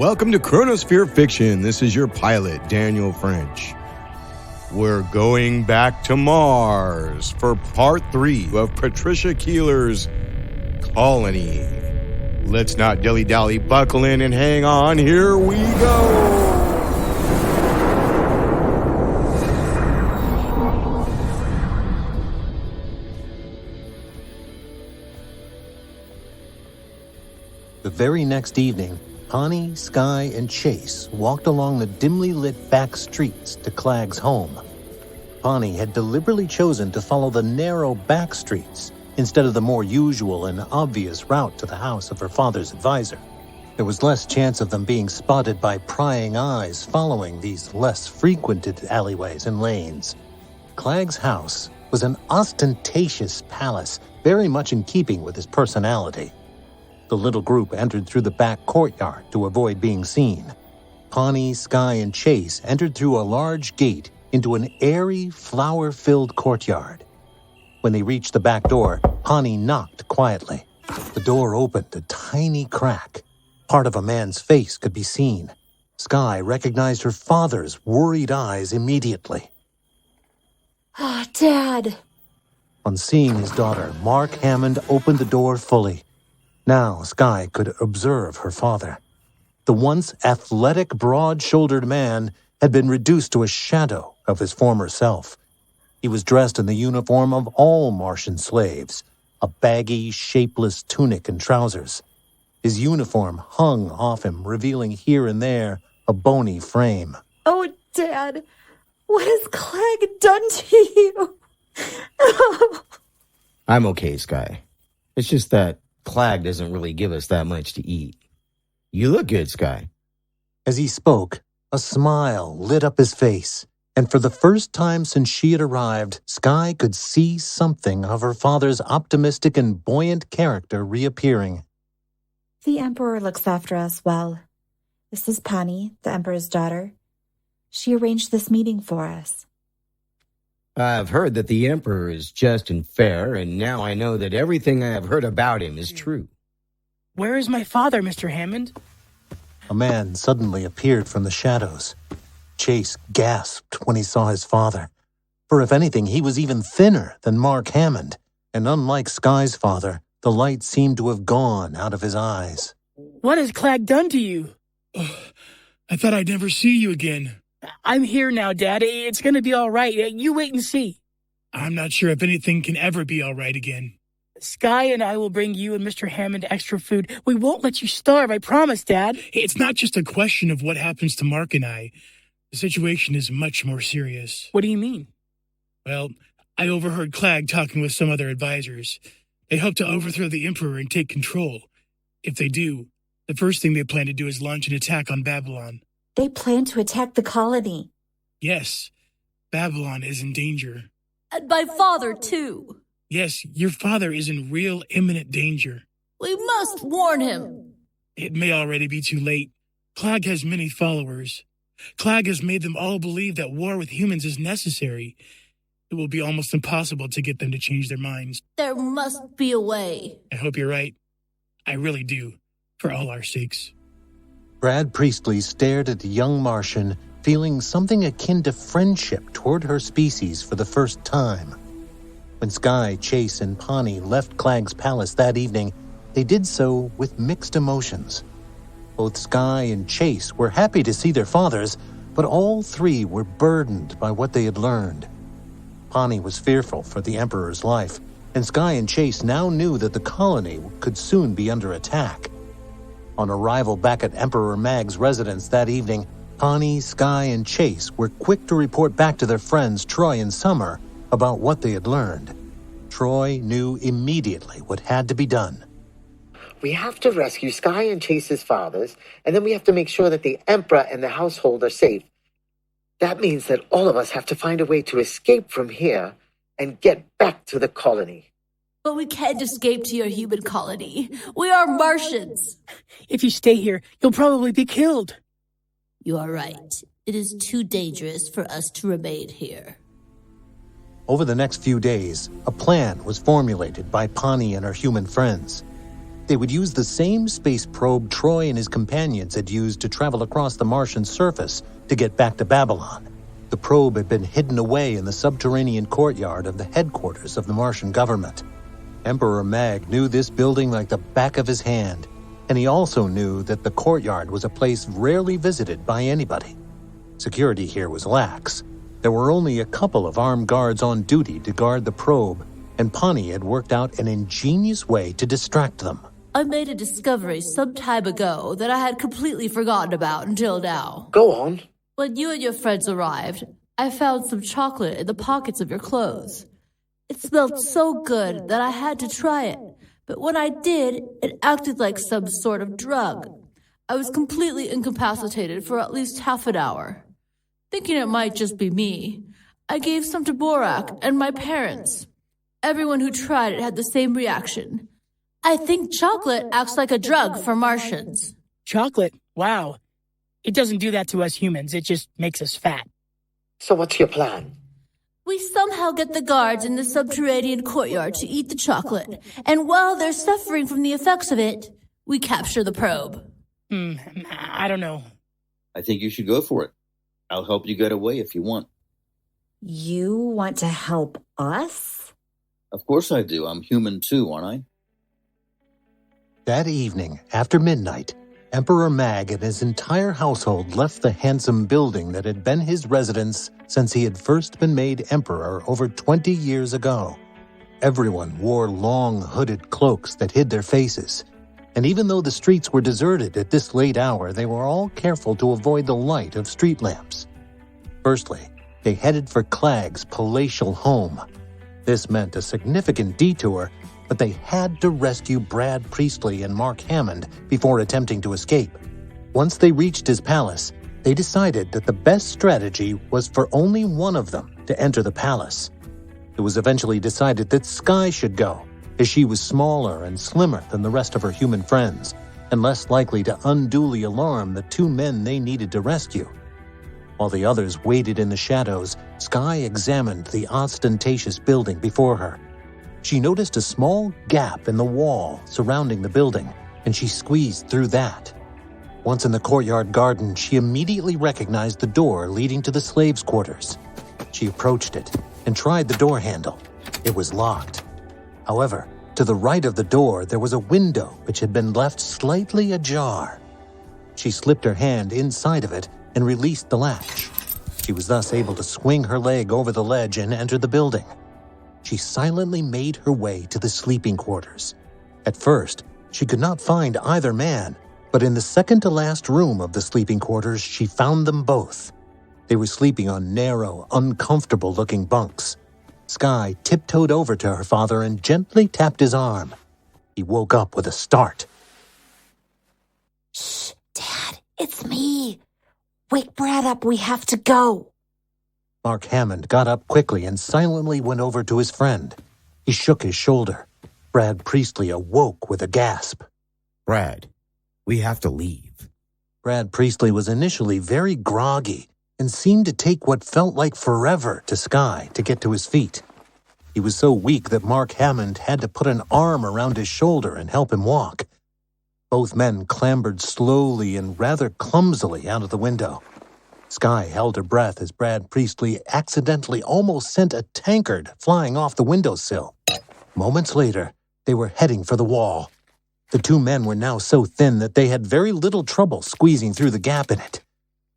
Welcome to Chronosphere Fiction. This is your pilot, Daniel French. We're going back to Mars for part 3 of Patricia Keeler's Colony. Let's not dilly-dally, buckle in and hang on. Here we go! The very next evening, Pani, Skye, and Chase walked along the dimly lit back streets to Klag's home. Pani had deliberately chosen to follow the narrow back streets instead of the more usual and obvious route to the house of her father's advisor. There was less chance of them being spotted by prying eyes following these less frequented alleyways and lanes. Klag's house was an ostentatious palace, very much in keeping with his personality. The little group entered through the back courtyard to avoid being seen. Pani, Skye, and Chase entered through a large gate into an airy, flower-filled courtyard. When they reached the back door, Pani knocked quietly. The door opened a tiny crack. Part of a man's face could be seen. Skye recognized her father's worried eyes immediately. Ah, Dad. On seeing his daughter, Mark Hammond opened the door fully. Now Skye could observe her father. The once athletic, broad-shouldered man had been reduced to a shadow of his former self. He was dressed in the uniform of all Martian slaves, a baggy, shapeless tunic and trousers. His uniform hung off him, revealing here and there a bony frame. Oh, Dad, what has Klag done to you? I'm okay, Skye. It's just that Klag doesn't really give us that much to eat. You look good, Skye. As he spoke, a smile lit up his face, and for the first time since she had arrived, Skye could see something of her father's optimistic and buoyant character reappearing. The Emperor looks after us well. This is Pani, the Emperor's daughter. She arranged this meeting for us. I've heard that the Emperor is just and fair, and now I know that everything I have heard about him is true. Where is my father, Mr. Hammond? A man suddenly appeared from the shadows. Chase gasped when he saw his father, for if anything, he was even thinner than Mark Hammond, and unlike Skye's father, the light seemed to have gone out of his eyes. What has Klag done to you? Oh, I thought I'd never see you again. I'm here now, Dad. It's going to be all right. You wait and see. I'm not sure if anything can ever be all right again. Skye and I will bring you and Mr. Hammond extra food. We won't let you starve, I promise, Dad. It's not just a question of what happens to Mark and I. The situation is much more serious. What do you mean? Well, I overheard Klag talking with some other advisors. They hope to overthrow the Emperor and take control. If they do, the first thing they plan to do is launch an attack on Babylon. They plan to attack the colony. Yes, Babylon is in danger. And my father, too. Yes, your father is in real imminent danger. We must warn him. It may already be too late. Klag has many followers. Klag has made them all believe that war with humans is necessary. It will be almost impossible to get them to change their minds. There must be a way. I hope you're right. I really do, for all our sakes. Brad Priestley stared at the young Martian, feeling something akin to friendship toward her species for the first time. When Skye, Chase, and Pani left Klag's palace that evening, they did so with mixed emotions. Both Skye and Chase were happy to see their fathers, but all three were burdened by what they had learned. Pani was fearful for the Emperor's life, and Skye and Chase now knew that the colony could soon be under attack. On arrival back at Emperor Mag's residence that evening, Pani, Skye, and Chase were quick to report back to their friends Troy and Summer about what they had learned. Troy knew immediately what had to be done. We have to rescue Skye and Chase's fathers, and then we have to make sure that the Emperor and the household are safe. That means that all of us have to find a way to escape from here and get back to the colony. But we can't escape to your human colony. We are Martians. If you stay here, you'll probably be killed. You are right. It is too dangerous for us to remain here. Over the next few days, a plan was formulated by Pani and her human friends. They would use the same space probe Troy and his companions had used to travel across the Martian surface to get back to Babylon. The probe had been hidden away in the subterranean courtyard of the headquarters of the Martian government. Emperor Mag knew this building like the back of his hand, and he also knew that the courtyard was a place rarely visited by anybody. Security here was lax. There were only a couple of armed guards on duty to guard the probe, and Pani had worked out an ingenious way to distract them. I made a discovery some time ago that I had completely forgotten about until now. Go on. When you and your friends arrived, I found some chocolate in the pockets of your clothes. It smelled so good that I had to try it, but when I did, it acted like some sort of drug. I was completely incapacitated for at least half an hour. Thinking it might just be me, I gave some to Borak and my parents. Everyone who tried it had the same reaction. I think chocolate acts like a drug for Martians. Chocolate? Wow. It doesn't do that to us humans. It just makes us fat. So what's your plan? We somehow get the guards in the subterranean courtyard to eat the chocolate, and while they're suffering from the effects of it, we capture the probe. I don't know. I think you should go for it. I'll help you get away if you want. You want to help us? Of course I do. I'm human too, aren't I? That evening, after midnight, Emperor Mag and his entire household left the handsome building that had been his residence since he had first been made emperor over 20 years ago. Everyone wore long hooded cloaks that hid their faces, and even though the streets were deserted at this late hour, they were all careful to avoid the light of street lamps. Firstly, they headed for Klag's palatial home. This meant a significant detour, but they had to rescue Brad Priestley and Mark Hammond before attempting to escape. Once they reached his palace, they decided that the best strategy was for only one of them to enter the palace. It was eventually decided that Sky should go, as she was smaller and slimmer than the rest of her human friends, and less likely to unduly alarm the two men they needed to rescue. While the others waited in the shadows, Sky examined the ostentatious building before her. She noticed a small gap in the wall surrounding the building, and she squeezed through that. Once in the courtyard garden, she immediately recognized the door leading to the slaves' quarters. She approached it and tried the door handle. It was locked. However, to the right of the door, there was a window which had been left slightly ajar. She slipped her hand inside of it and released the latch. She was thus able to swing her leg over the ledge and enter the building. She silently made her way to the sleeping quarters. At first, she could not find either man, but in the second-to-last room of the sleeping quarters, she found them both. They were sleeping on narrow, uncomfortable-looking bunks. Sky tiptoed over to her father and gently tapped his arm. He woke up with a start. Shh, Dad, it's me. Wake Brad up, we have to go. Mark Hammond got up quickly and silently went over to his friend. He shook his shoulder. Brad Priestley awoke with a gasp. Brad, we have to leave. Brad Priestley was initially very groggy and seemed to take what felt like forever to Sky to get to his feet. He was so weak that Mark Hammond had to put an arm around his shoulder and help him walk. Both men clambered slowly and rather clumsily out of the window. Sky held her breath as Brad Priestley accidentally almost sent a tankard flying off the windowsill. Moments later, they were heading for the wall. The two men were now so thin that they had very little trouble squeezing through the gap in it.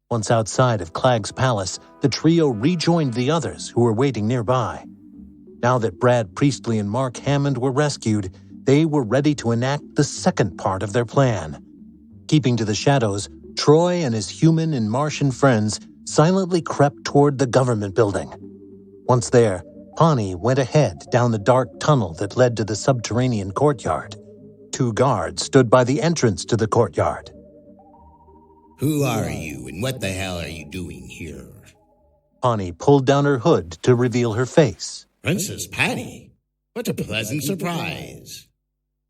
Once outside of Klag's palace, the trio rejoined the others who were waiting nearby. Now that Brad Priestley and Mark Hammond were rescued, they were ready to enact the second part of their plan. Keeping to the shadows, Troy and his human and Martian friends silently crept toward the government building. Once there, Pani went ahead down the dark tunnel that led to the subterranean courtyard. Two guards stood by the entrance to the courtyard. Who are you, and what the hell are you doing here? Pani pulled down her hood to reveal her face. Princess Pani? What a pleasant surprise.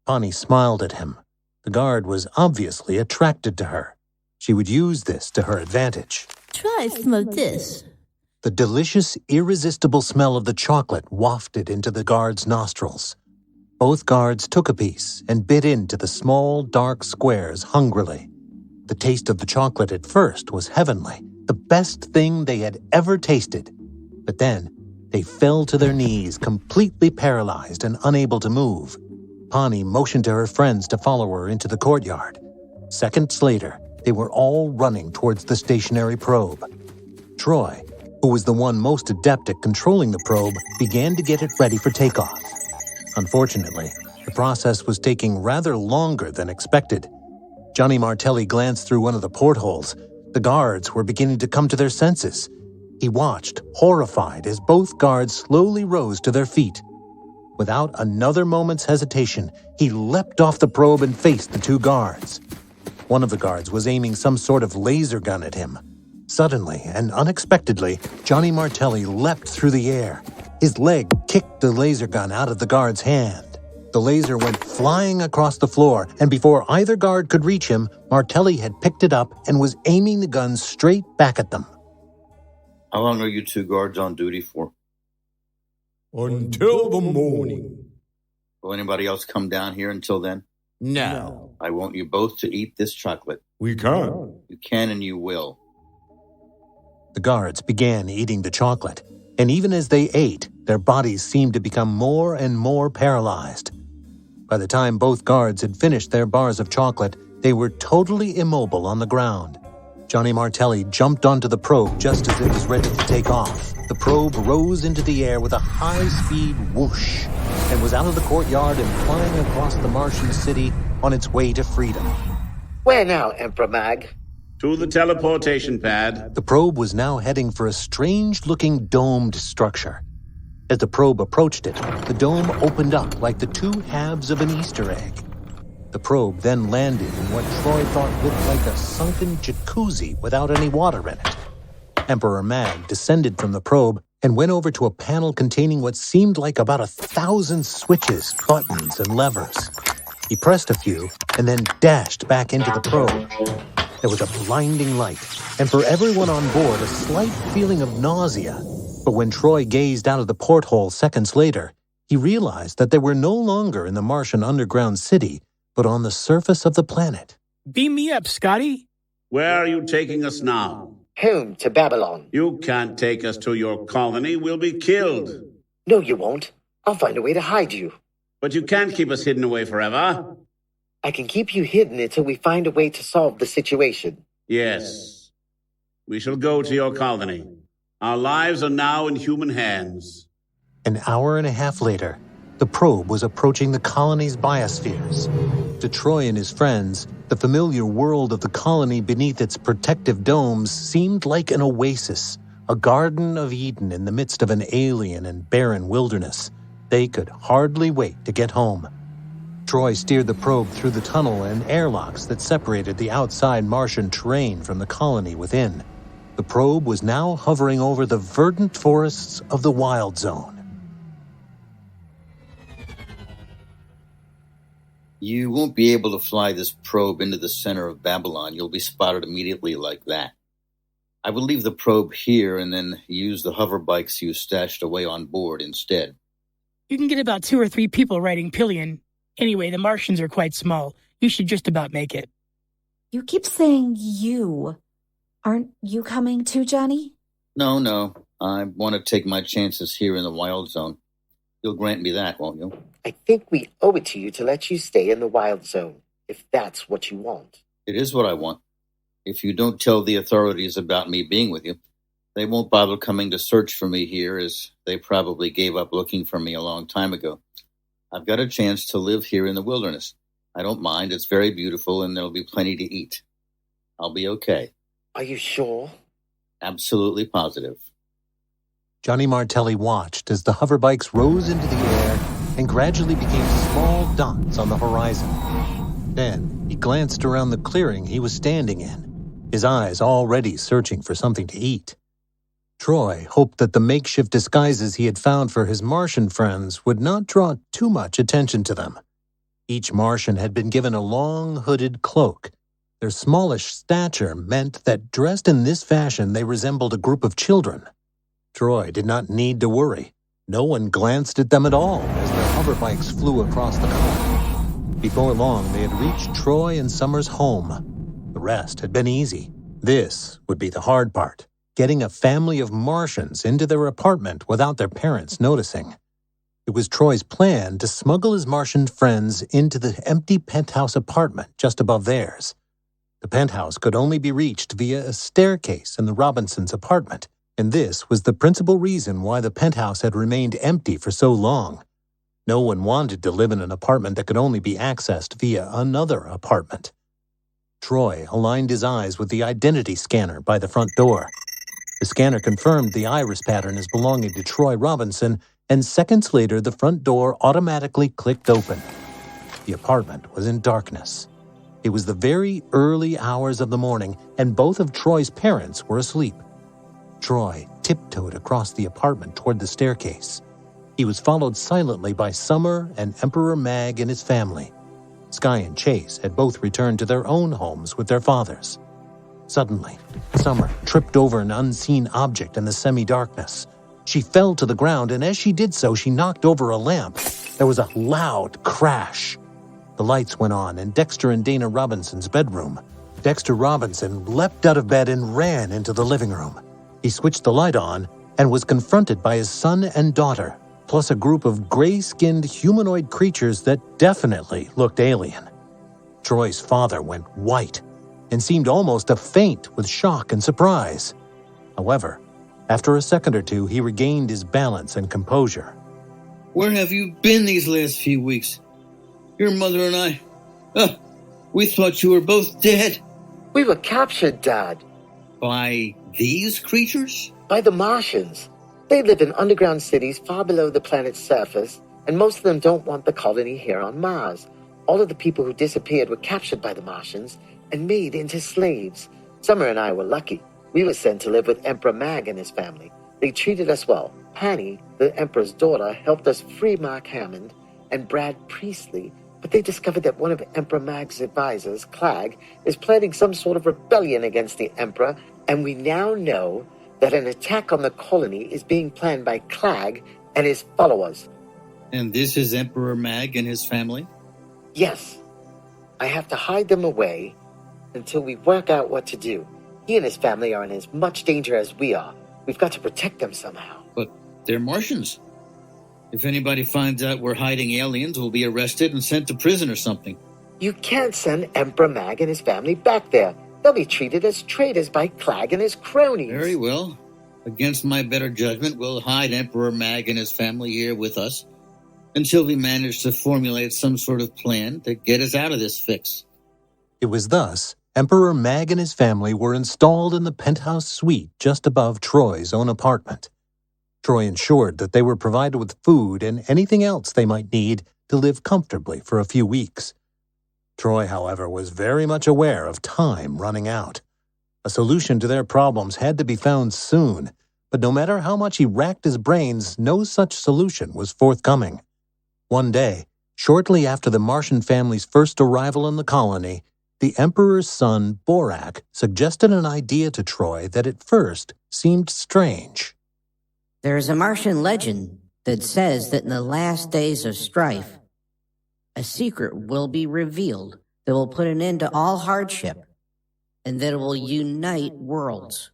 Pani smiled at him. The guard was obviously attracted to her. She would use this to her advantage. Try some of this. The delicious, irresistible smell of the chocolate wafted into the guard's nostrils. Both guards took a piece and bit into the small, dark squares hungrily. The taste of the chocolate at first was heavenly, the best thing they had ever tasted. But then, they fell to their knees, completely paralyzed and unable to move. Pani motioned to her friends to follow her into the courtyard. Seconds later, they were all running towards the stationary probe. Troy, who was the one most adept at controlling the probe, began to get it ready for takeoff. Unfortunately, the process was taking rather longer than expected. Johnny Martelli glanced through one of the portholes. The guards were beginning to come to their senses. He watched, horrified, as both guards slowly rose to their feet. Without another moment's hesitation, he leapt off the probe and faced the two guards. One of the guards was aiming some sort of laser gun at him. Suddenly and unexpectedly, Johnny Martelli leapt through the air. His leg kicked the laser gun out of the guard's hand. The laser went flying across the floor, and before either guard could reach him, Martelli had picked it up and was aiming the gun straight back at them. How long are you two guards on duty for? Until the morning. Will anybody else come down here until then? No. I want you both to eat this chocolate. We can. You can and you will. The guards began eating the chocolate, and even as they ate, their bodies seemed to become more and more paralyzed. By the time both guards had finished their bars of chocolate, they were totally immobile on the ground. Johnny Martelli jumped onto the probe just as it was ready to take off. The probe rose into the air with a high-speed whoosh and was out of the courtyard and flying across the Martian city on its way to freedom. Where now, Emperor Mag? To the teleportation pad. The probe was now heading for a strange-looking domed structure. As the probe approached it, the dome opened up like the two halves of an Easter egg. The probe then landed in what Troy thought looked like a sunken jacuzzi without any water in it. Emperor Mag descended from the probe and went over to a panel containing what seemed like about 1,000 switches, buttons, and levers. He pressed a few and then dashed back into the probe. There was a blinding light, and for everyone on board, a slight feeling of nausea. But when Troy gazed out of the porthole seconds later, he realized that they were no longer in the Martian underground city, but on the surface of the planet. Beam me up, Scotty. Where are you taking us now? Home to Babylon. You can't take us to your colony. We'll be killed. No, you won't. I'll find a way to hide you. But you can't keep us hidden away forever. I can keep you hidden until we find a way to solve the situation. Yes. We shall go to your colony. Our lives are now in human hands. An hour and a half later, the probe was approaching the colony's biospheres. To Troy and his friends, the familiar world of the colony beneath its protective domes seemed like an oasis, a Garden of Eden in the midst of an alien and barren wilderness. They could hardly wait to get home. Troy steered the probe through the tunnel and airlocks that separated the outside Martian terrain from the colony within. The probe was now hovering over the verdant forests of the Wild Zone. You won't be able to fly this probe into the center of Babylon. You'll be spotted immediately like that. I will leave the probe here and then use the hover bikes you stashed away on board instead. You can get about 2 or 3 people riding Pillion. Anyway, the Martians are quite small. You should just about make it. You keep saying you. Aren't you coming too, Johnny? No. I want to take my chances here in the Wild Zone. You'll grant me that, won't you? I think we owe it to you to let you stay in the Wild Zone, if that's what you want. It is what I want. If you don't tell the authorities about me being with you, they won't bother coming to search for me here, as they probably gave up looking for me a long time ago. I've got a chance to live here in the wilderness. I don't mind. It's very beautiful, and there'll be plenty to eat. I'll be okay. Are you sure? Absolutely positive. Johnny Martelli watched as the hoverbikes rose into the air and gradually became small dots on the horizon. Then he glanced around the clearing he was standing in, his eyes already searching for something to eat. Troy hoped that the makeshift disguises he had found for his Martian friends would not draw too much attention to them. Each Martian had been given a long hooded cloak. Their smallish stature meant that dressed in this fashion they resembled a group of children. Troy did not need to worry. No one glanced at them at all as their hoverbikes flew across the colony. Before long, they had reached Troy and Summer's home. The rest had been easy. This would be the hard part, getting a family of Martians into their apartment without their parents noticing. It was Troy's plan to smuggle his Martian friends into the empty penthouse apartment just above theirs. The penthouse could only be reached via a staircase in the Robinsons' apartment, and this was the principal reason why the penthouse had remained empty for so long. No one wanted to live in an apartment that could only be accessed via another apartment. Troy aligned his eyes with the identity scanner by the front door. The scanner confirmed the iris pattern as belonging to Troy Robinson, and seconds later the front door automatically clicked open. The apartment was in darkness. It was the very early hours of the morning, and both of Troy's parents were asleep. Troy tiptoed across the apartment toward the staircase. He was followed silently by Summer and Emperor Mag and his family. Sky and Chase had both returned to their own homes with their fathers. Suddenly, Summer tripped over an unseen object in the semi-darkness. She fell to the ground, and as she did so, she knocked over a lamp. There was a loud crash. The lights went on in Dexter and Dana Robinson's bedroom. Dexter Robinson leapt out of bed and ran into the living room. He switched the light on and was confronted by his son and daughter, plus a group of gray-skinned humanoid creatures that definitely looked alien. Troy's father went white and seemed almost to faint with shock and surprise. However, after a second or two, he regained his balance and composure. Where have you been these last few weeks? Your mother and I... we thought you were both dead. We were captured, Dad. By these creatures? By the Martians. They live in underground cities far below the planet's surface, and most of them don't want the colony here on Mars. All of the people who disappeared were captured by the Martians and made into slaves. Summer and I were lucky. We were sent to live with Emperor Mag and his family. They treated us well. Pani, the Emperor's daughter, helped us free Mark Hammond and Brad Priestley, but they discovered that one of Emperor Mag's advisors, Klag, is planning some sort of rebellion against the Emperor, and we now know that an attack on the colony is being planned by Klag and his followers. And this is Emperor Mag and his family? Yes. I have to hide them away until we work out what to do. He and his family are in as much danger as we are. We've got to protect them somehow. But they're Martians. If anybody finds out we're hiding aliens, we'll be arrested and sent to prison or something. You can't send Emperor Mag and his family back there. They'll be treated as traitors by Klag and his cronies. Very well. Against my better judgment, we'll hide Emperor Mag and his family here with us until we manage to formulate some sort of plan to get us out of this fix. It was thus Emperor Mag and his family were installed in the penthouse suite just above Troy's own apartment. Troy ensured that they were provided with food and anything else they might need to live comfortably for a few weeks. Troy, however, was very much aware of time running out. A solution to their problems had to be found soon, but no matter how much he racked his brains, no such solution was forthcoming. One day, shortly after the Martian family's first arrival in the colony, the Emperor's son, Borak, suggested an idea to Troy that at first seemed strange. There's a Martian legend that says that in the last days of strife, a secret will be revealed that will put an end to all hardship and that it will unite worlds.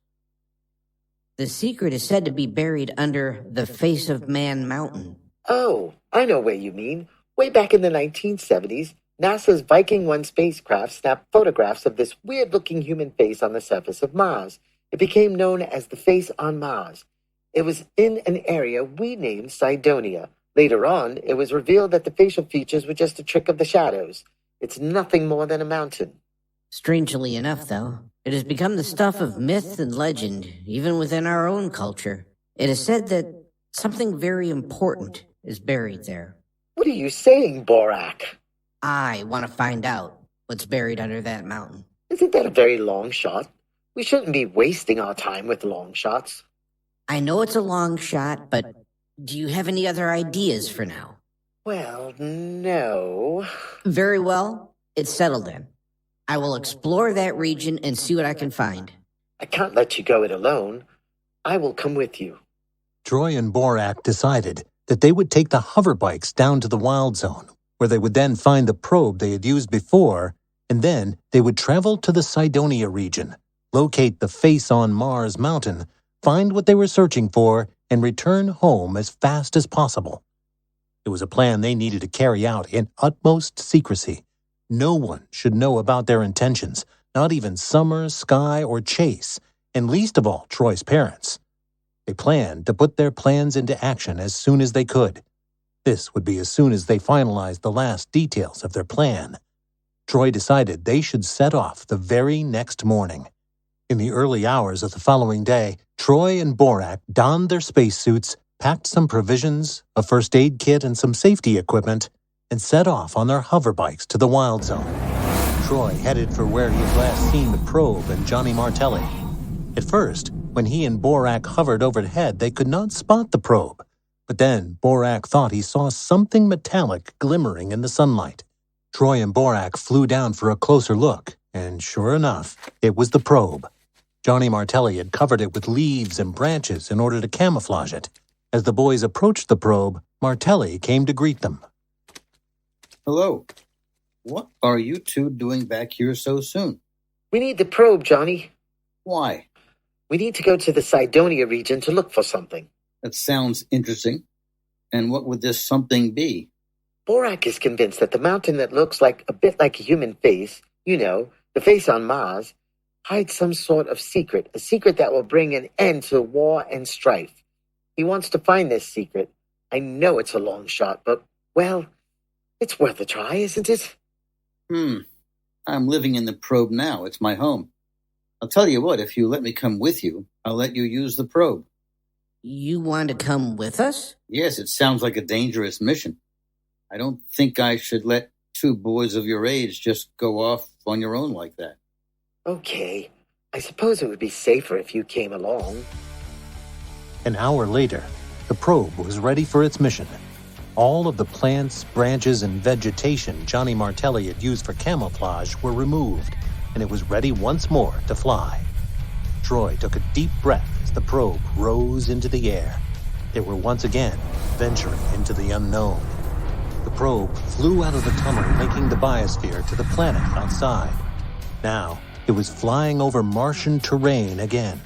The secret is said to be buried under the Face of Man Mountain. Oh, I know where you mean. Way back in the 1970s, NASA's Viking 1 spacecraft snapped photographs of this weird-looking human face on the surface of Mars. It became known as the Face on Mars. It was in an area we named Cydonia. Later on, it was revealed that the facial features were just a trick of the shadows. It's nothing more than a mountain. Strangely enough, though, it has become the stuff of myth and legend, even within our own culture. It is said that something very important is buried there. What are you saying, Borak? I want to find out what's buried under that mountain. Isn't that a very long shot? We shouldn't be wasting our time with long shots. I know it's a long shot, but do you have any other ideas for now? Well, no. Very well. It's settled then. I will explore that region and see what I can find. I can't let you go it alone. I will come with you. Troy and Borak decided that they would take the hoverbikes down to the Wild Zone, where they would then find the probe they had used before, and then they would travel to the Cydonia region, locate the Face on Mars mountain, find what they were searching for, and return home as fast as possible. It was a plan they needed to carry out in utmost secrecy. No one should know about their intentions, not even Summer, Sky, or Chase, and least of all Troy's parents. They planned to put their plans into action as soon as they could. This would be as soon as they finalized the last details of their plan. Troy decided they should set off the very next morning. In the early hours of the following day, Troy and Borak donned their spacesuits, packed some provisions, a first aid kit, and some safety equipment, and set off on their hoverbikes to the Wild Zone. Troy headed for where he had last seen the probe and Johnny Martelli. At first, when he and Borak hovered overhead, they could not spot the probe. But then Borak thought he saw something metallic glimmering in the sunlight. Troy and Borak flew down for a closer look, and sure enough, it was the probe. Johnny Martelli had covered it with leaves and branches in order to camouflage it. As the boys approached the probe, Martelli came to greet them. Hello. What are you two doing back here so soon? We need the probe, Johnny. Why? We need to go to the Cydonia region to look for something. That sounds interesting. And what would this something be? Borak is convinced that the mountain that looks a bit like a human face, the face on Mars, hides some sort of secret, a secret that will bring an end to war and strife. He wants to find this secret. I know it's a long shot, but, well, it's worth a try, isn't it? I'm living in the probe now. It's my home. I'll tell you what, if you let me come with you, I'll let you use the probe. You want to come with us? Yes, it sounds like a dangerous mission. I don't think I should let two boys of your age just go off on your own like that. Okay. I suppose it would be safer if you came along. An hour later, the probe was ready for its mission. All of the plants, branches, and vegetation Johnny Martelli had used for camouflage were removed, and it was ready once more to fly. Troy took a deep breath as the probe rose into the air. They were once again venturing into the unknown. The probe flew out of the tunnel, linking the biosphere to the planet outside. Now, it was flying over Martian terrain again.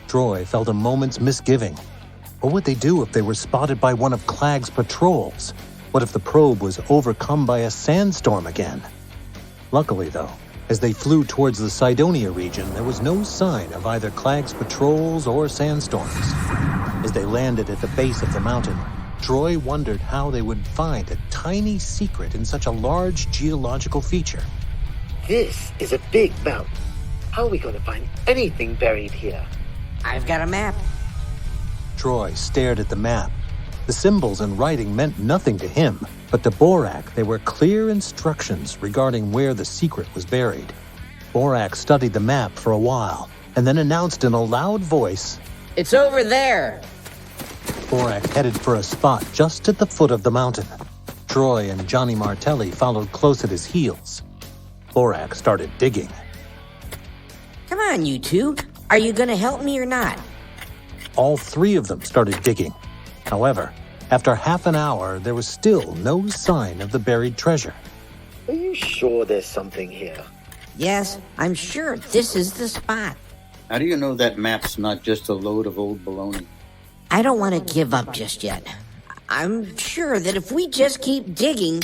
Troy felt a moment's misgiving. What would they do if they were spotted by one of Klag's patrols? What if the probe was overcome by a sandstorm again? Luckily, though, as they flew towards the Cydonia region, there was no sign of either Klag's patrols or sandstorms. As they landed at the base of the mountain, Troy wondered how they would find a tiny secret in such a large geological feature. This is a big mountain. How are we going to find anything buried here? I've got a map. Troy stared at the map. The symbols and writing meant nothing to him, but to Borak they were clear instructions regarding where the secret was buried. Borak studied the map for a while, and then announced in a loud voice, "It's over there." Borak headed for a spot just at the foot of the mountain. Troy and Johnny Martelli followed close at his heels. Borak started digging. Come on, you two. Are you going to help me or not? All three of them started digging. However, after half an hour, there was still no sign of the buried treasure. Are you sure there's something here? Yes, I'm sure this is the spot. How do you know that map's not just a load of old baloney? I don't want to give up just yet. I'm sure that if we just keep digging...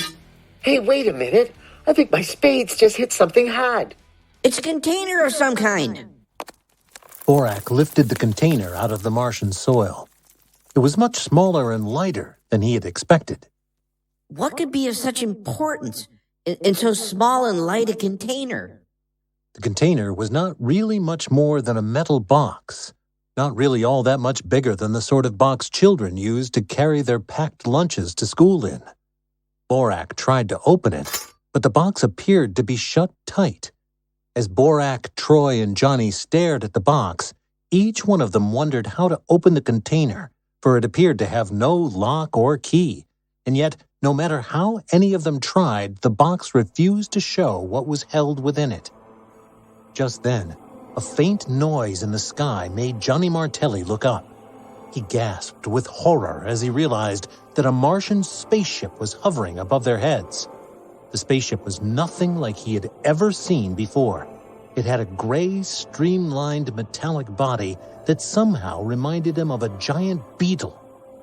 Hey, wait a minute. I think my spades just hit something hard. It's a container of some kind. Borak lifted the container out of the Martian soil. It was much smaller and lighter than he had expected. What could be of such importance in so small and light a container? The container was not really much more than a metal box, not really all that much bigger than the sort of box children use to carry their packed lunches to school in. Borak tried to open it, but the box appeared to be shut tight. As Borak, Troy, and Johnny stared at the box, each one of them wondered how to open the container, for it appeared to have no lock or key. And yet, no matter how any of them tried, the box refused to show what was held within it. Just then, a faint noise in the sky made Johnny Martelli look up. He gasped with horror as he realized that a Martian spaceship was hovering above their heads. The spaceship was nothing like he had ever seen before. It had a gray, streamlined metallic body that somehow reminded him of a giant beetle,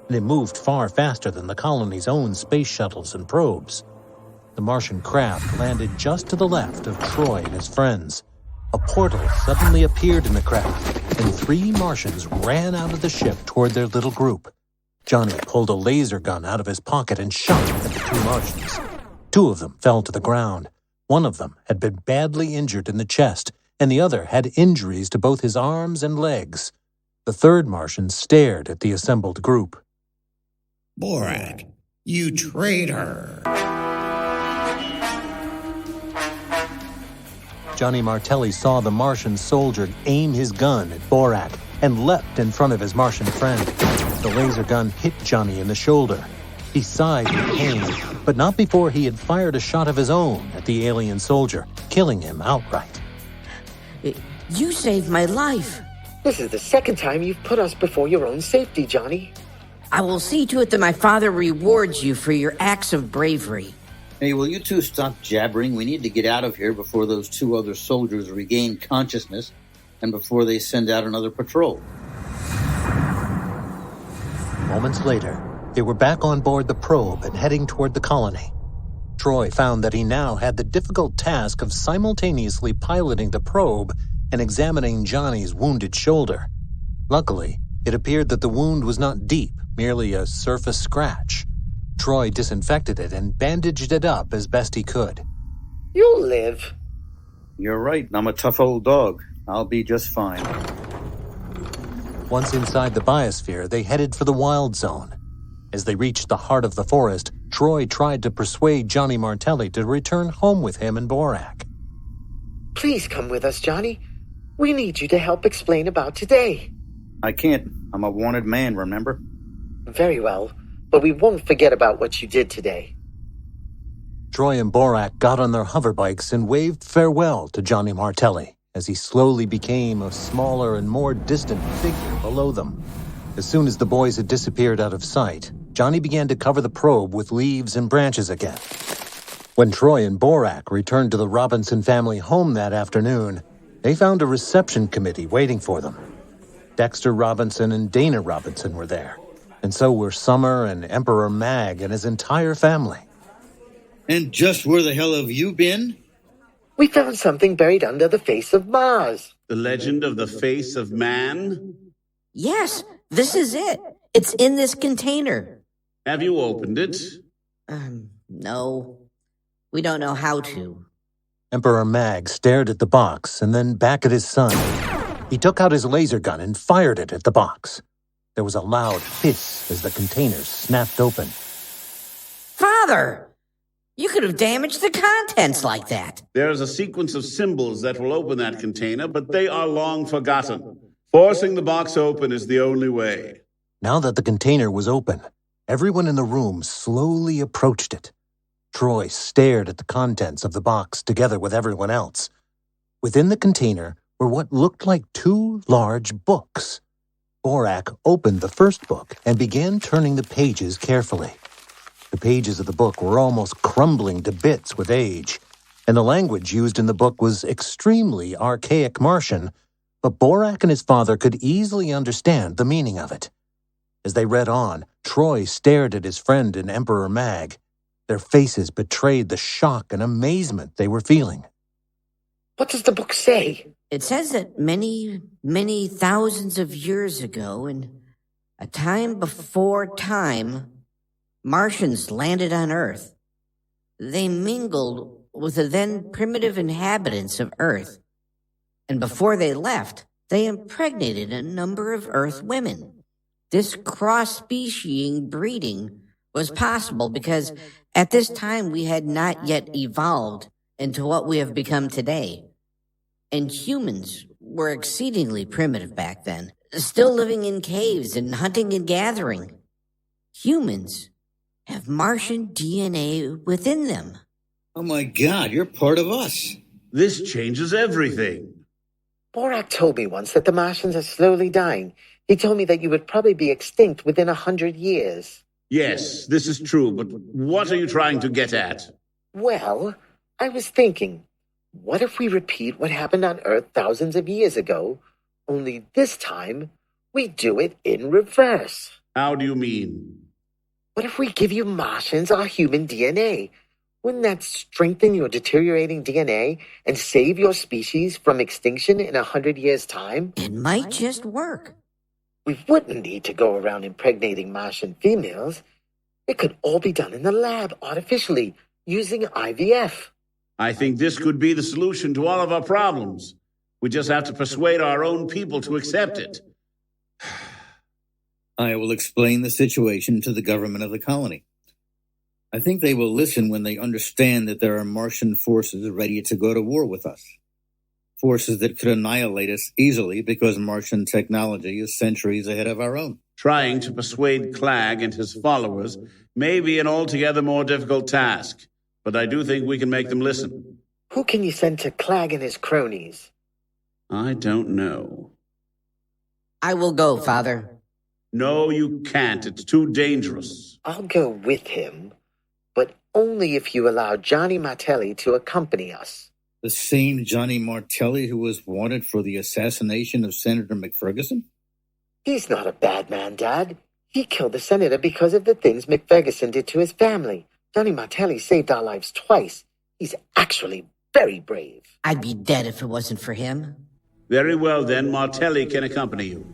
and it moved far faster than the colony's own space shuttles and probes. The Martian craft landed just to the left of Troy and his friends. A portal suddenly appeared in the craft, and 3 Martians ran out of the ship toward their little group. Johnny pulled a laser gun out of his pocket and shot at the 2 Martians. 2 of them fell to the ground. One of them had been badly injured in the chest, and the other had injuries to both his arms and legs. The 3rd Martian stared at the assembled group. Borak, you traitor! Johnny Martelli saw the Martian soldier aim his gun at Borak and leapt in front of his Martian friend. The laser gun hit Johnny in the shoulder. He sighed in pain, but not before he had fired a shot of his own at the alien soldier, killing him outright. You saved my life. This is the 2nd time you've put us before your own safety, Johnny. I will see to it that my father rewards you for your acts of bravery. Hey, will you 2 stop jabbering? We need to get out of here before those 2 other soldiers regain consciousness and before they send out another patrol. Moments later, they were back on board the probe and heading toward the colony. Troy found that he now had the difficult task of simultaneously piloting the probe and examining Johnny's wounded shoulder. Luckily, it appeared that the wound was not deep, merely a surface scratch. Troy disinfected it and bandaged it up as best he could. You'll live. You're right. I'm a tough old dog. I'll be just fine. Once inside the biosphere, they headed for the wild zone. As they reached the heart of the forest, Troy tried to persuade Johnny Martelli to return home with him and Borak. Please come with us, Johnny. We need you to help explain about today. I can't. I'm a wanted man, remember? Very well, but we won't forget about what you did today. Troy and Borak got on their hoverbikes and waved farewell to Johnny Martelli as he slowly became a smaller and more distant figure below them. As soon as the boys had disappeared out of sight, Johnny began to cover the probe with leaves and branches again. When Troy and Borak returned to the Robinson family home that afternoon, they found a reception committee waiting for them. Dexter Robinson and Dana Robinson were there, and so were Summer and Emperor Mag and his entire family. And just where the hell have you been? We found something buried under the face of Mars. The legend of the face of man? Yes, this is it. It's in this container. Have you opened it? No. We don't know how to. Emperor Mag stared at the box and then back at his son. He took out his laser gun and fired it at the box. There was a loud hiss as the container snapped open. Father! You could have damaged the contents like that. There is a sequence of symbols that will open that container, but they are long forgotten. Forcing the box open is the only way. Now that the container was open, everyone in the room slowly approached it. Troy stared at the contents of the box together with everyone else. Within the container were what looked like 2 large books. Borak opened the first book and began turning the pages carefully. The pages of the book were almost crumbling to bits with age, and the language used in the book was extremely archaic Martian, but Borak and his father could easily understand the meaning of it. As they read on, Troy stared at his friend and Emperor Mag. Their faces betrayed the shock and amazement they were feeling. What does the book say? It says that many, many thousands of years ago, in a time before time, Martians landed on Earth. They mingled with the then primitive inhabitants of Earth. And before they left, they impregnated a number of Earth women. This cross-speciesing breeding was possible because at this time we had not yet evolved into what we have become today. And humans were exceedingly primitive back then, still living in caves and hunting and gathering. Humans have Martian DNA within them. Oh my God, you're part of us. This changes everything. Borak told me once that the Martians are slowly dying. He told me that you would probably be extinct within 100 years. Yes, this is true, but what are you trying to get at? Well, I was thinking, what if we repeat what happened on Earth thousands of years ago, only this time we do it in reverse? How do you mean? What if we give you Martians our human DNA? Wouldn't that strengthen your deteriorating DNA and save your species from extinction in 100 years' time? It might just work. We wouldn't need to go around impregnating Martian females. It could all be done in the lab artificially, using IVF. I think this could be the solution to all of our problems. We just have to persuade our own people to accept it. I will explain the situation to the government of the colony. I think they will listen when they understand that there are Martian forces ready to go to war with us. Forces that could annihilate us easily because Martian technology is centuries ahead of our own. Trying to persuade Klag and his followers may be an altogether more difficult task, but I do think we can make them listen. Who can you send to Klag and his cronies? I don't know. I will go, Father. No, you can't. It's too dangerous. I'll go with him, but only if you allow Johnny Martelli to accompany us. The same Johnny Martelli who was wanted for the assassination of Senator McFerguson? He's not a bad man, Dad. He killed the senator because of the things McFerguson did to his family. Johnny Martelli saved our lives twice. He's actually very brave. I'd be dead if it wasn't for him. Very well, then. Martelli can accompany you.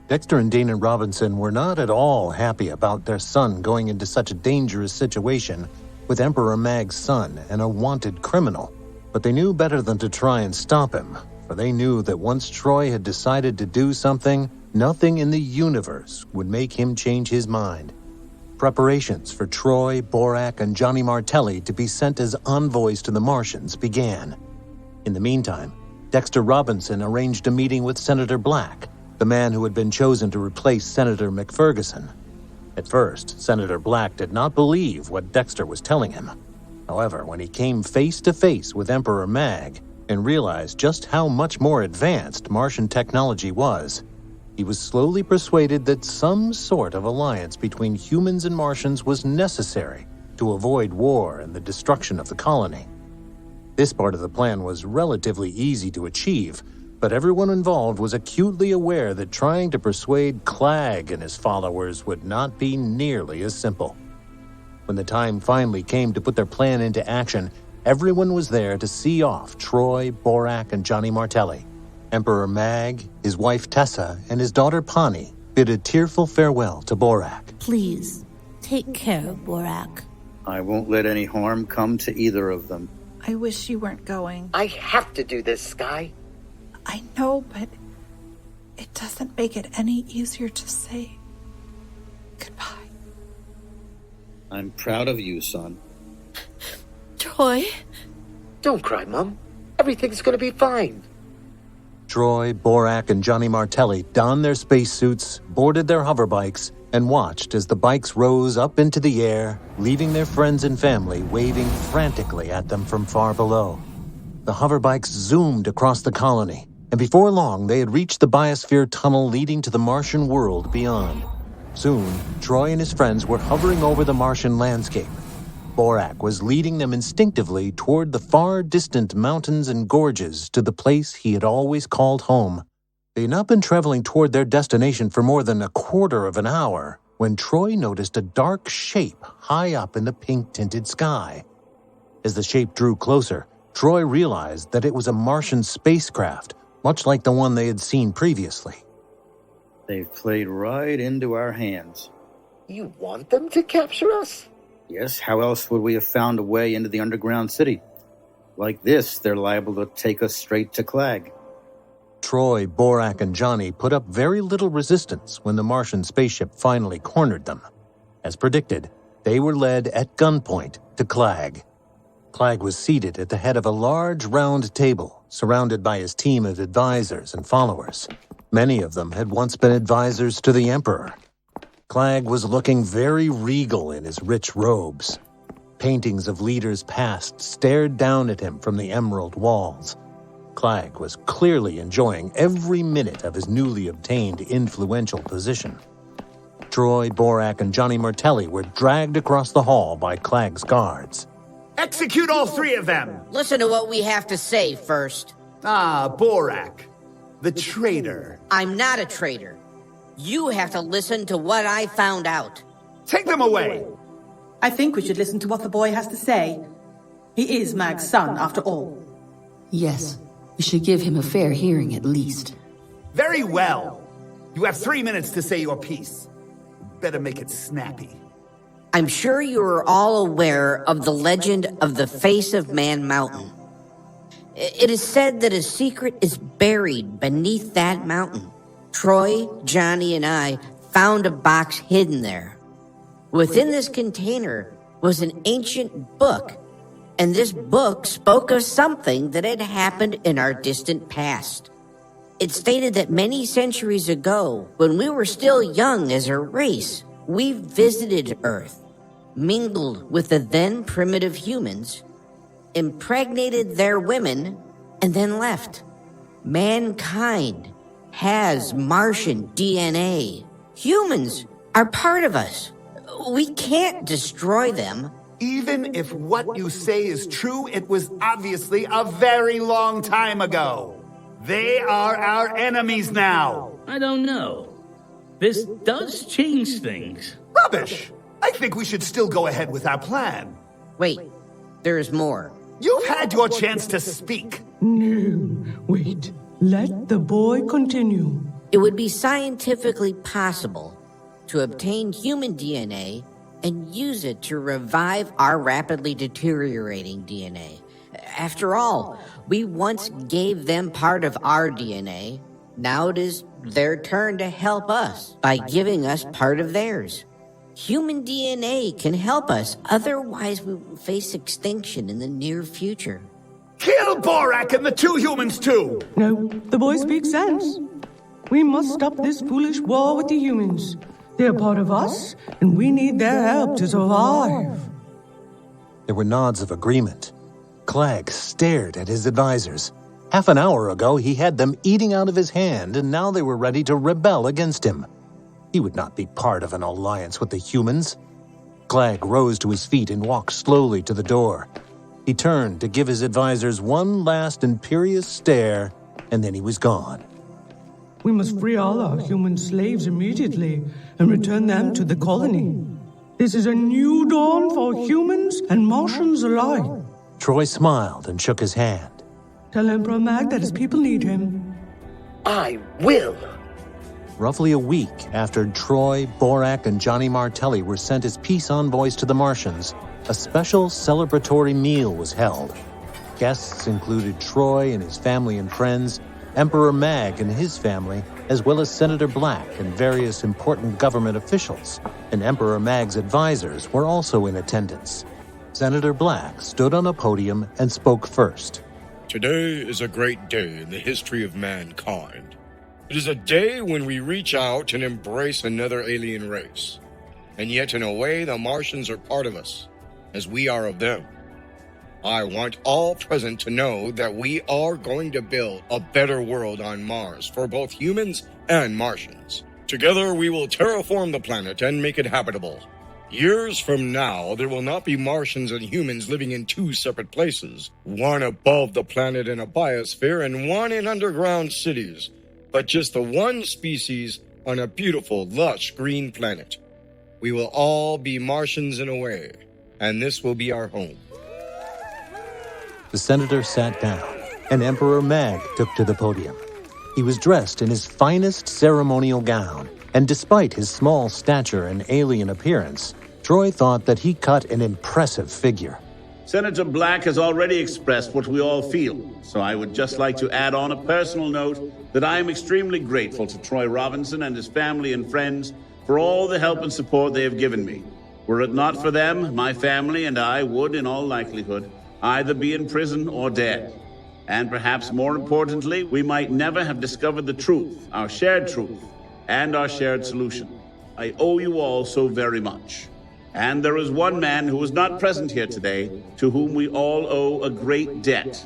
Dexter and Dana Robinson were not at all happy about their son going into such a dangerous situation with Emperor Mag's son and a wanted criminal. But they knew better than to try and stop him, for they knew that once Troy had decided to do something, nothing in the universe would make him change his mind. Preparations for Troy, Borak, and Johnny Martelli to be sent as envoys to the Martians began. In the meantime, Dexter Robinson arranged a meeting with Senator Black, the man who had been chosen to replace Senator McFerguson. At first, Senator Black did not believe what Dexter was telling him. However, when he came face to face with Emperor Mag and realized just how much more advanced Martian technology was, he was slowly persuaded that some sort of alliance between humans and Martians was necessary to avoid war and the destruction of the colony. This part of the plan was relatively easy to achieve, but everyone involved was acutely aware that trying to persuade Klag and his followers would not be nearly as simple. When the time finally came to put their plan into action, everyone was there to see off Troy, Borak, and Johnny Martelli. Emperor Mag, his wife Tessa, and his daughter Pani bid a tearful farewell to Borak. Please, take care of Borak. I won't let any harm come to either of them. I wish you weren't going. I have to do this, Sky. I know, but it doesn't make it any easier to say goodbye. I'm proud of you, son. Troy? Don't cry, Mom. Everything's going to be fine. Troy, Borak, and Johnny Martelli donned their spacesuits, boarded their hoverbikes, and watched as the bikes rose up into the air, leaving their friends and family waving frantically at them from far below. The hoverbikes zoomed across the colony, and before long they had reached the biosphere tunnel leading to the Martian world beyond. Soon, Troy and his friends were hovering over the Martian landscape. Borak was leading them instinctively toward the far distant mountains and gorges to the place he had always called home. They had not been traveling toward their destination for more than a quarter of an hour when Troy noticed a dark shape high up in the pink-tinted sky. As the shape drew closer, Troy realized that it was a Martian spacecraft, much like the one they had seen previously. They've played right into our hands. You want them to capture us? Yes, how else would we have found a way into the underground city? Like this, they're liable to take us straight to Klag. Troy, Borak, and Johnny put up very little resistance when the Martian spaceship finally cornered them. As predicted, they were led at gunpoint to Klag. Klag was seated at the head of a large round table, surrounded by his team of advisors and followers. Many of them had once been advisors to the Emperor. Klag was looking very regal in his rich robes. Paintings of leaders past stared down at him from the emerald walls. Klag was clearly enjoying every minute of his newly obtained influential position. Troy, Borak, and Johnny Martelli were dragged across the hall by Klag's guards. Execute all three of them! Listen to what we have to say first. Borak. The traitor. I'm not a traitor. You have to listen to what I found out. Take them away! I think we should listen to what the boy has to say. He is Mag's son, after all. Yes, we should give him a fair hearing at least. Very well. You have 3 minutes to say your piece. Better make it snappy. I'm sure you are all aware of the legend of the Face of Man Mountain. It is said that a secret is buried beneath that mountain. Troy, Johnny, and I found a box hidden there. Within this container was an ancient book, and this book spoke of something that had happened in our distant past. It stated that many centuries ago, when we were still young as a race, we visited Earth, mingled with the then primitive humans, impregnated their women, and then left. Mankind has Martian DNA. Humans are part of us. We can't destroy them. Even if what you say is true, it was obviously a very long time ago. They are our enemies now. I don't know. This does change things. Rubbish! I think we should still go ahead with our plan. Wait, there is more. You've had your chance to speak. No, wait. Let the boy continue. It would be scientifically possible to obtain human DNA and use it to revive our rapidly deteriorating DNA. After all, we once gave them part of our DNA. Now it is their turn to help us by giving us part of theirs. Human DNA can help us, otherwise we will face extinction in the near future. Kill Borak and the 2 humans too! No, the boy speaks sense. We must stop this foolish war with the humans. They're part of us, and we need their help to survive. There were nods of agreement. Klag stared at his advisors. Half an hour ago, he had them eating out of his hand, and now they were ready to rebel against him. He would not be part of an alliance with the humans. Klag rose to his feet and walked slowly to the door. He turned to give his advisors one last imperious stare, and then he was gone. We must free all our human slaves immediately and return them to the colony. This is a new dawn for humans and Martians alike. Troy smiled and shook his hand. Tell Emperor Mag that his people need him. I will. Roughly a week after Troy, Borak, and Johnny Martelli were sent as peace envoys to the Martians, a special celebratory meal was held. Guests included Troy and his family and friends, Emperor Mag and his family, as well as Senator Black and various important government officials, and Emperor Mag's advisors were also in attendance. Senator Black stood on a podium and spoke first. Today is a great day in the history of mankind. It is a day when we reach out and embrace another alien race. And yet, in a way, the Martians are part of us, as we are of them. I want all present to know that we are going to build a better world on Mars for both humans and Martians. Together, we will terraform the planet and make it habitable. Years from now, there will not be Martians and humans living in 2 separate places, one above the planet in a biosphere and one in underground cities, but just the one species on a beautiful, lush green planet. We will all be Martians in a way, and this will be our home. The senator sat down, and Emperor Mag took to the podium. He was dressed in his finest ceremonial gown, and despite his small stature and alien appearance, Troy thought that he cut an impressive figure. Senator Black has already expressed what we all feel, so I would just like to add on a personal note that I am extremely grateful to Troy Robinson and his family and friends for all the help and support they have given me. Were it not for them, my family and I would, in all likelihood, either be in prison or dead. And perhaps more importantly, we might never have discovered the truth, our shared truth, and our shared solution. I owe you all so very much. And there is one man who is not present here today, to whom we all owe a great debt.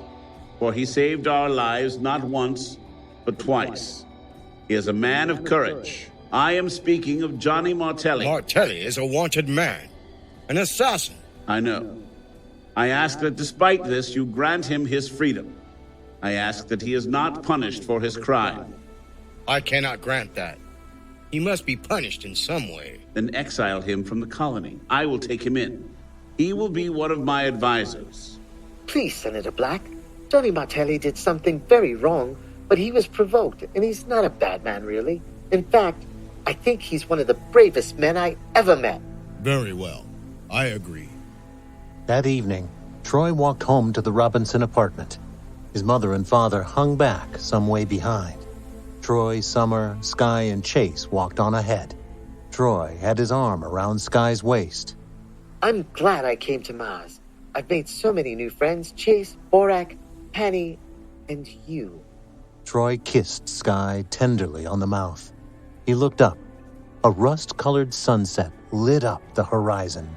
for he saved our lives not once, but twice. He is a man of courage. I am speaking of Johnny Martelli. Martelli is a wanted man, an assassin. I know. I ask that despite this, you grant him his freedom. I ask that he is not punished for his crime. I cannot grant that. He must be punished in some way. Then exile him from the colony. I will take him in. He will be one of my advisors. Please, Senator Black. Johnny Martelli did something very wrong, but he was provoked, and he's not a bad man, really. In fact, I think he's one of the bravest men I ever met. Very well. I agree. That evening, Troy walked home to the Robinson apartment. His mother and father hung back some way behind. Troy, Summer, Sky, and Chase walked on ahead. Troy had his arm around Sky's waist. I'm glad I came to Mars. I've made so many new friends. Chase, Borak, Pani, and you. Troy kissed Sky tenderly on the mouth. He looked up. A rust-colored sunset lit up the horizon.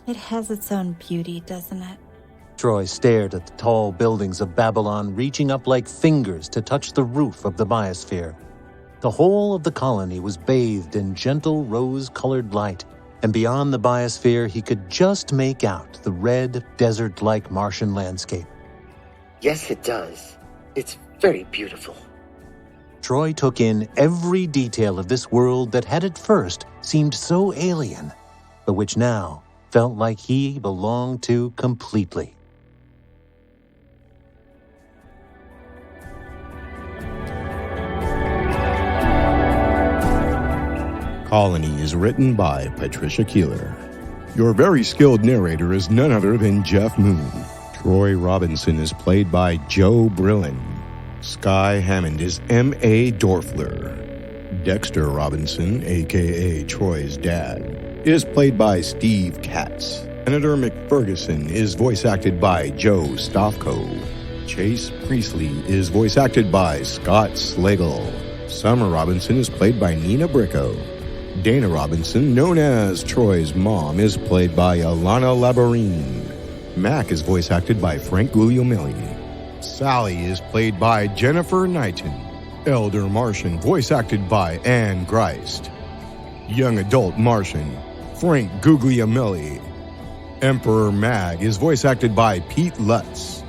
It has its own beauty, doesn't it? Troy stared at the tall buildings of Babylon reaching up like fingers to touch the roof of the biosphere. The whole of the colony was bathed in gentle rose-colored light, and beyond the biosphere he could just make out the red, desert-like Martian landscape. Yes, it does. It's very beautiful. Troy took in every detail of this world that had at first seemed so alien, but which now felt like he belonged to completely. Colony is written by Patricia Keeler. Your very skilled narrator is none other than Jeff Moon. Troy Robinson is played by Joe Brillion. Sky Hammond is A Doerfler. Dexter Robinson, a.k.a. Troy's dad, is played by Steve Katz. Senator McFerguson is voice acted by Joe Stofko. Chase Priestley is voice acted by Scott Slagle. Summer Robinson is played by Nina Bricko. Dana Robinson, known as Troy's mom, is played by Ilana Labourene. Mac is voice acted by Frank Guglielmelli. Sally is played by Jennifer Knighton. Elder Martian, voice acted by Anne Ghrist. Young Adult Martian, Frank Guglielmelli. Emperor Mag is voice acted by Pete Lutz.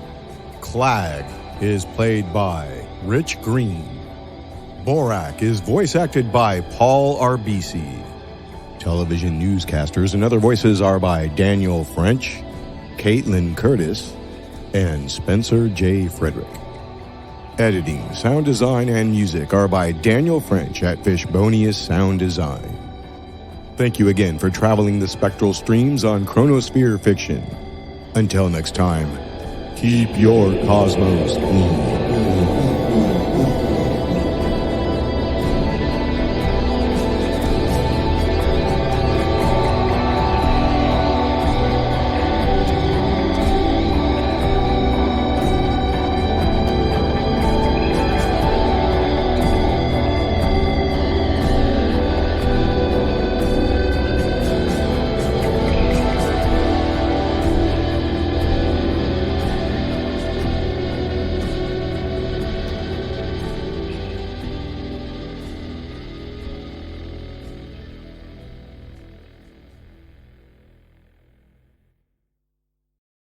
Klag is played by Rich Greene. Borak is voice acted by Paul Arbisi. Television newscasters and other voices are by Daniel French, Caitlin Curtis, and Spencer J. Fredrick. Editing, sound design, and music are by Daniel French at Fishbonius Sound Design. Thank you again for traveling the spectral streams on Chronosphere Fiction. Until next time, keep your cosmos clean.